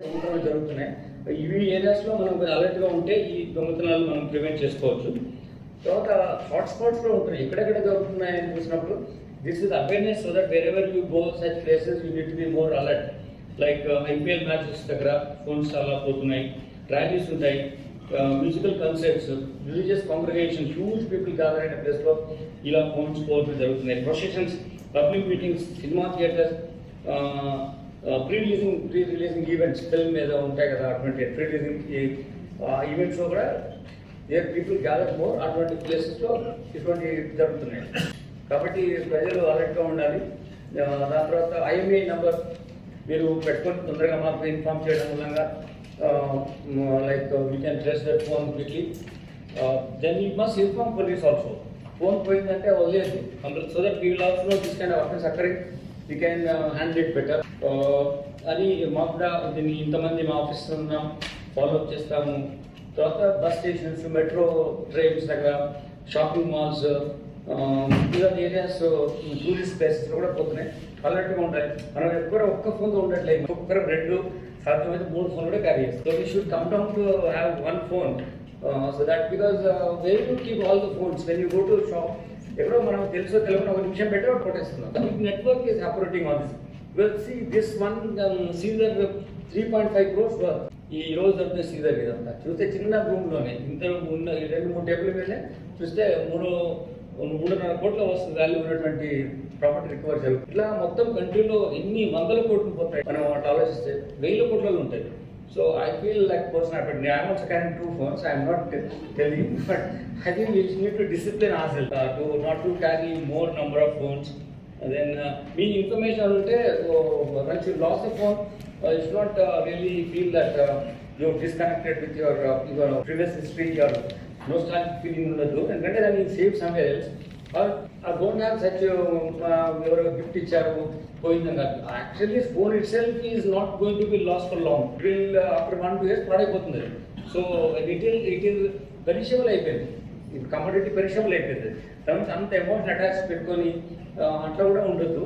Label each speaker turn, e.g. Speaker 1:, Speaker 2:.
Speaker 1: దొంగతనాలు జరుగుతున్నాయి. ఇవి ఏరియాస్లో మనం కొంచెం అలర్ట్గా ఉంటే ఈ దొంగతనాలు మనం ప్రివెంట్ చేసుకోవచ్చు. తర్వాత హాట్స్పాట్స్లో ఉంటున్నాయి, ఎక్కడెక్కడ జరుగుతున్నాయని చూసినప్పుడు this is awareness so that wear ever you go such places you need to be more alert. Like IPL matches దగ్గర ఫోన్స్ చాలా పోతున్నాయి, ర్యాలీస్ ఉంటాయి, musical concerts, religious congregation, huge people gather అయిన ప్లేస్లో ఇలా ఫోన్స్ పోవడం జరుగుతున్నాయి. Processions, public meetings, cinema theatres, pre releasing events, film ఏదో ఉంటాయి కదా, అటువంటి ప్రీ రిలీజింగ్ ఈవెంట్స్లో కూడా దేర్ పీపుల్ గ్యాదర్ మోర్, అటువంటి ప్లేసెస్లో ఇటువంటి జరుగుతున్నాయి. కాబట్టి ప్రజలు అలర్ట్గా ఉండాలి. దాని తర్వాత ఐఎంఈ నెంబర్ మీరు పెట్టుకొని తొందరగా మాకు ఇన్ఫార్మ్ చేయడం మూలంగా like we can trace that phone quickly. Then you must inform police also. Phone పోయిందంటే వదిలేదు, so that we will also know this kind of offence occurring, we can handle it better అని. మాకు కూడా దీన్ని ఇంతమంది మా ఆఫీస్లో ఉన్నాం, ఫాలోఅప్ చేస్తాము. తర్వాత బస్ స్టేషన్స్, మెట్రో ట్రైన్స్ దగ్గర, షాపింగ్ మాల్స్, ఇలాంటి ఏరియాస్, టూరిస్ట్ ప్లేసెస్ కూడా పోతున్నాయి. అలర్ట్గా ఉండాలి. మనం ఎక్కడ ఒక్క ఫోన్తో ఉండట్లేదు, ఒక్కరు 2 సాధ్యమైతే 3 ఫోన్ కూడా క్యారీ చేస్తాం. So we should come down to have 1 phone. So that because very to keep all the phones when you go to shop. ఎక్కడో మనం తెలుసో తెలియకుండా 1 నిమిషం పెట్టి కొట్టేస్తున్నాం. Network is operating on this. Will see this one seizure 3.5 crores worth. ఈ రోజు దొరికిన సీజర్ ఇదంతా చూస్తే చిన్న రూమ్లోనే ఇంత ఉన్న 2-3 టేబుల్ మీద చూస్తే 3.5 కోట్ల వస్తుంది వాల్యూ ఉన్నటువంటి ప్రాపర్టీ రికవర్ జరుగుతుంది. ఇట్లా మొత్తం కంట్రీలో ఎన్ని వందల కోట్లు పోతాయి మనం అట్లా ఆలోచిస్తే 1000 కోట్లలో ఉంటాయి. So I feel like person happy. I'm also carrying 2 phones. I'm not telling, but I think we need to discipline ourselves to not to carry more number of phones. Then me information ఉంటే once you lost the phone, you should not really feel that you're disconnected with your previous history or nostalgic feeling ఉండదు. ఎందుకంటే దాన్ని save somewhere else. Or don't have such ఎవరో gift ఇచ్చారు పోయిందని కాదు. Actually phone it self is not going to be last for long. It will after 1-2 years పాడైపోతుంది. So it is perishable అయిపోయింది, ఇది కమోడిటీ పెరిషబుల్ అయిపోయింది. దానికి అంత అమౌంట్ అటాచ్ పెట్టుకొని అట్లా కూడా ఉండొద్దు.